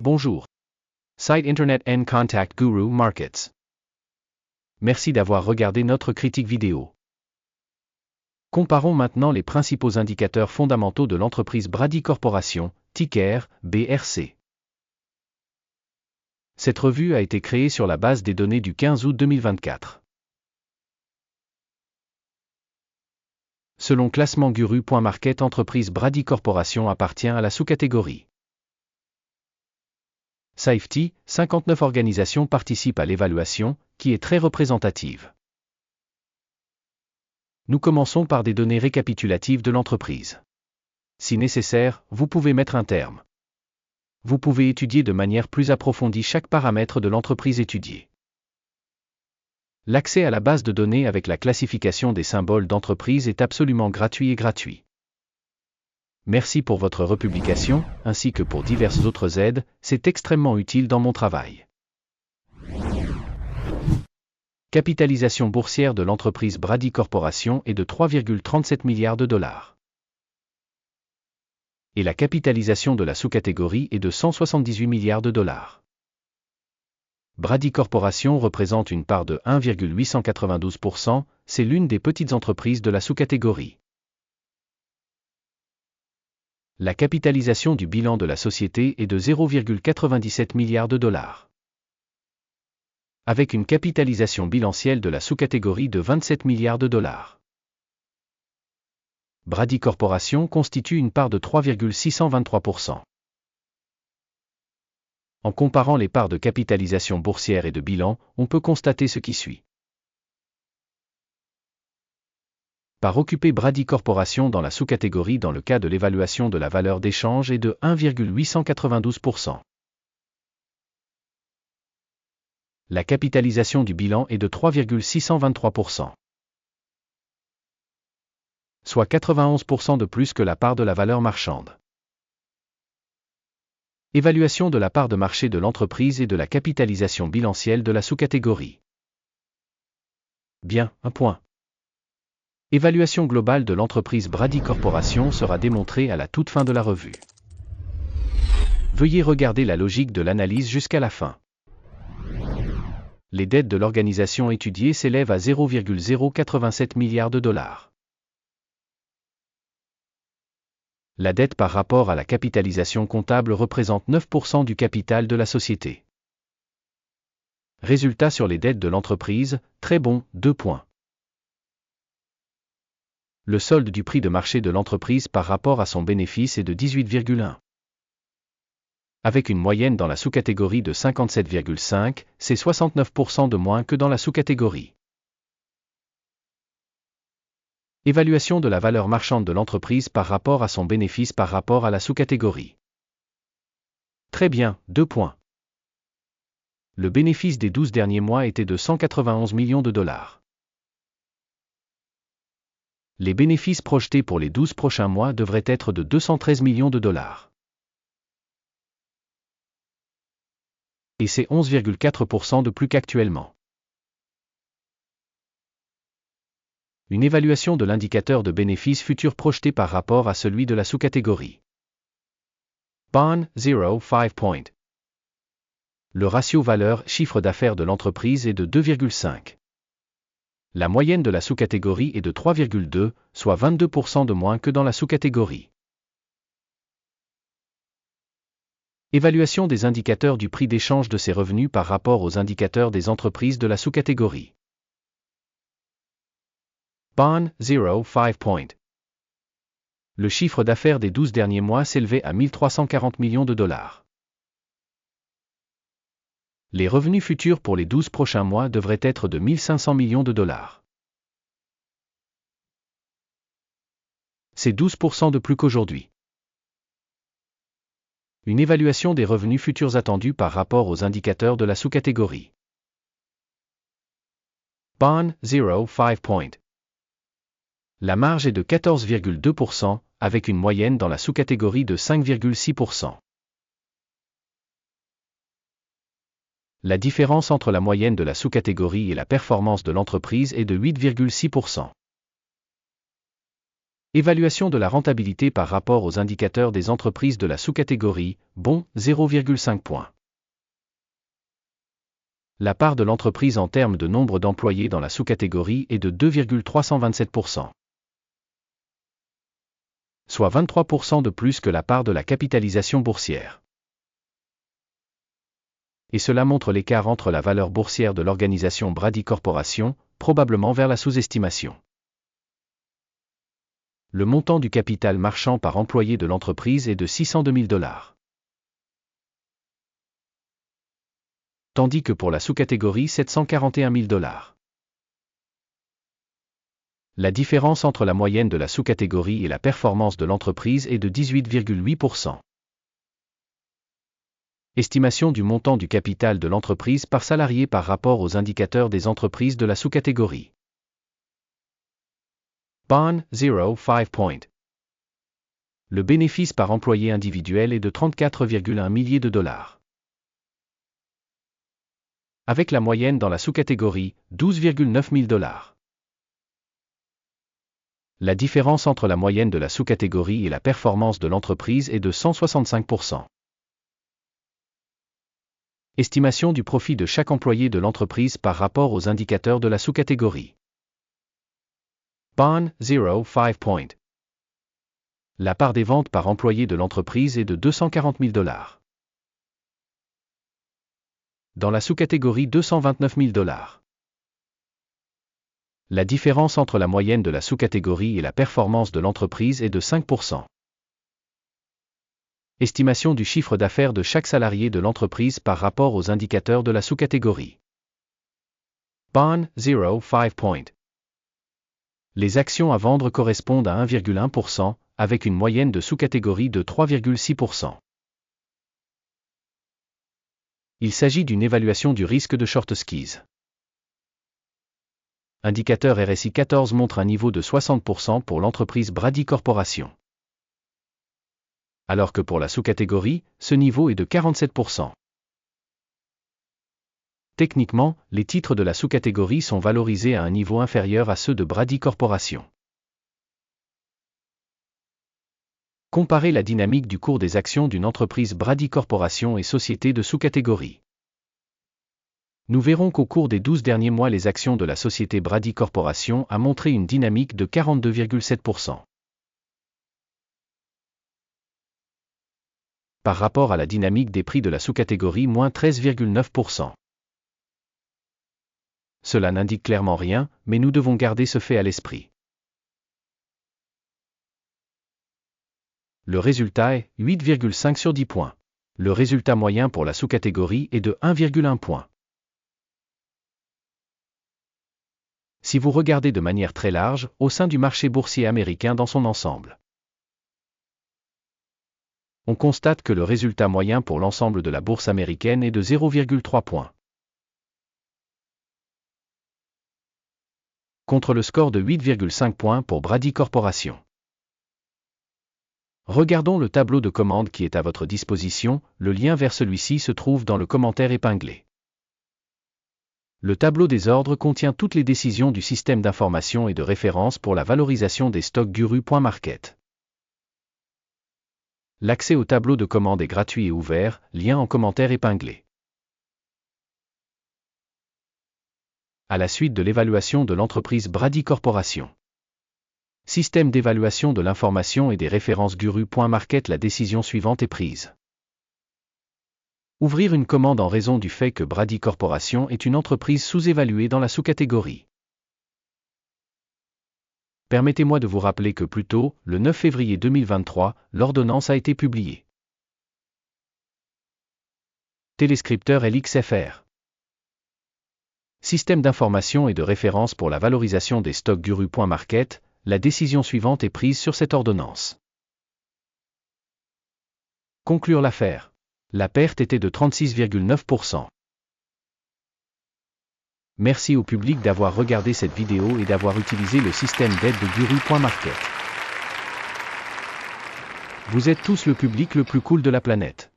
Bonjour. Site Internet and Contact Guru Markets. Merci d'avoir regardé notre critique vidéo. Comparons maintenant les principaux indicateurs fondamentaux de l'entreprise Brady Corporation, ticker BRC. Cette revue a été créée sur la base des données du 15 août 2024. Selon classement Guru.market, entreprise Brady Corporation appartient à la sous-catégorie Safety. 59 organisations participent à l'évaluation, qui est très représentative. Nous commençons par des données récapitulatives de l'entreprise. Si nécessaire, vous pouvez mettre un terme. Vous pouvez étudier de manière plus approfondie chaque paramètre de l'entreprise étudiée. L'accès à la base de données avec la classification des symboles d'entreprise est absolument gratuit et gratuit. Merci pour votre republication, ainsi que pour diverses autres aides, c'est extrêmement utile dans mon travail. Capitalisation boursière de l'entreprise Brady Corporation est de 3,37 milliards de dollars. Et la capitalisation de la sous-catégorie est de 178 milliards de dollars. Brady Corporation représente une part de 1,892%, c'est l'une des petites entreprises de la sous-catégorie. La capitalisation du bilan de la société est de 0,97 milliards de dollars. Avec une capitalisation bilancielle de la sous-catégorie de 27 milliards de dollars. Brady Corporation constitue une part de 3,623%. En comparant les parts de capitalisation boursière et de bilan, on peut constater ce qui suit. Part occupée Brady Corporation dans la sous-catégorie dans le cas de l'évaluation de la valeur d'échange est de 1,892%. La capitalisation du bilan est de 3,623%. Soit 91% de plus que la part de la valeur marchande. Évaluation de la part de marché de l'entreprise et de la capitalisation bilancielle de la sous-catégorie. Bien, un point. Évaluation globale de l'entreprise Brady Corporation sera démontrée à la toute fin de la revue. Veuillez regarder la logique de l'analyse jusqu'à la fin. Les dettes de l'organisation étudiée s'élèvent à 0,087 milliards de dollars. La dette par rapport à la capitalisation comptable représente 9% du capital de la société. Résultat sur les dettes de l'entreprise, très bon, 2 points. Le solde du prix de marché de l'entreprise par rapport à son bénéfice est de 18,1. Avec une moyenne dans la sous-catégorie de 57,5, c'est 69% de moins que dans la sous-catégorie. Évaluation de la valeur marchande de l'entreprise par rapport à son bénéfice par rapport à la sous-catégorie. Très bien, 2 points. Le bénéfice des 12 derniers mois était de 191 millions de dollars. Les bénéfices projetés pour les 12 prochains mois devraient être de 213 millions de dollars. Et c'est 11,4% de plus qu'actuellement. Une évaluation de l'indicateur de bénéfices futurs projeté par rapport à celui de la sous-catégorie. BON 0,5 point. Le ratio valeur-chiffre d'affaires de l'entreprise est de 2,5. La moyenne de la sous-catégorie est de 3,2, soit 22% de moins que dans la sous-catégorie. Évaluation des indicateurs du prix d'échange de ces revenus par rapport aux indicateurs des entreprises de la sous-catégorie. BON 0,5 point. Le chiffre d'affaires des 12 derniers mois s'élevait à 1340 millions de dollars. Les revenus futurs pour les 12 prochains mois devraient être de 1500 millions de dollars. C'est 12% de plus qu'aujourd'hui. Une évaluation des revenus futurs attendus par rapport aux indicateurs de la sous-catégorie. BON 0,5 point. La marge est de 14,2%, avec une moyenne dans la sous-catégorie de 5,6%. La différence entre la moyenne de la sous-catégorie et la performance de l'entreprise est de 8,6%. Évaluation de la rentabilité par rapport aux indicateurs des entreprises de la sous-catégorie, bon, 0,5 points. La part de l'entreprise en termes de nombre d'employés dans la sous-catégorie est de 2,327%. Soit 23% de plus que la part de la capitalisation boursière. Et cela montre l'écart entre la valeur boursière de l'organisation Brady Corporation, probablement vers la sous-estimation. Le montant du capital marchand par employé de l'entreprise est de $602 000. Tandis que pour la sous-catégorie $741 000. La différence entre la moyenne de la sous-catégorie et la performance de l'entreprise est de 18,8%. Estimation du montant du capital de l'entreprise par salarié par rapport aux indicateurs des entreprises de la sous-catégorie. Bond, 0,5 point. Le bénéfice par employé individuel est de 34,1 milliers de dollars. Avec la moyenne dans la sous-catégorie, 12,9 000 dollars. La différence entre la moyenne de la sous-catégorie et la performance de l'entreprise est de 165%. Estimation du profit de chaque employé de l'entreprise par rapport aux indicateurs de la sous-catégorie. Bond, 0,5 point. La part des ventes par employé de l'entreprise est de 240 000 dollars. Dans la sous-catégorie 229 000 dollars. La différence entre la moyenne de la sous-catégorie et la performance de l'entreprise est de 5%. Estimation du chiffre d'affaires de chaque salarié de l'entreprise par rapport aux indicateurs de la sous-catégorie. Bond, 0,5 point. Les actions à vendre correspondent à 1,1%, avec une moyenne de sous-catégorie de 3,6%. Il s'agit d'une évaluation du risque de short squeeze. Indicateur RSI 14 montre un niveau de 60% pour l'entreprise Brady Corporation. Alors que pour la sous-catégorie, ce niveau est de 47%. Techniquement, les titres de la sous-catégorie sont valorisés à un niveau inférieur à ceux de Brady Corporation. Comparez la dynamique du cours des actions d'une entreprise Brady Corporation et société de sous-catégorie. Nous verrons qu'au cours des 12 derniers mois, les actions de la société Brady Corporation a montré une dynamique de 42,7%. Par rapport à la dynamique des prix de la sous-catégorie, moins 13,9%. Cela n'indique clairement rien, mais nous devons garder ce fait à l'esprit. Le résultat est 8,5 sur 10 points. Le résultat moyen pour la sous-catégorie est de 1,1 point. Si vous regardez de manière très large, au sein du marché boursier américain dans son ensemble, on constate que le résultat moyen pour l'ensemble de la bourse américaine est de 0,3 points. Contre le score de 8,5 points pour Brady Corporation. Regardons le tableau de commande qui est à votre disposition, le lien vers celui-ci se trouve dans le commentaire épinglé. Le tableau des ordres contient toutes les décisions du système d'information et de référence pour la valorisation des stocks Guru.market. L'accès au tableau de commande est gratuit et ouvert, lien en commentaire épinglé. À la suite de l'évaluation de l'entreprise Brady Corporation. Système d'évaluation de l'information et des références Guru.market, la décision suivante est prise. Ouvrir une commande en raison du fait que Brady Corporation est une entreprise sous-évaluée dans la sous-catégorie. Permettez-moi de vous rappeler que plus tôt, le 9 février 2023, l'ordonnance a été publiée. Téléscripteur LXFR. Système d'information et de référence pour la valorisation des stocks Guru.market, la décision suivante est prise sur cette ordonnance. Conclure l'affaire. La perte était de 36,9%. Merci au public d'avoir regardé cette vidéo et d'avoir utilisé le système d'aide de Guru.market. Vous êtes tous le public le plus cool de la planète.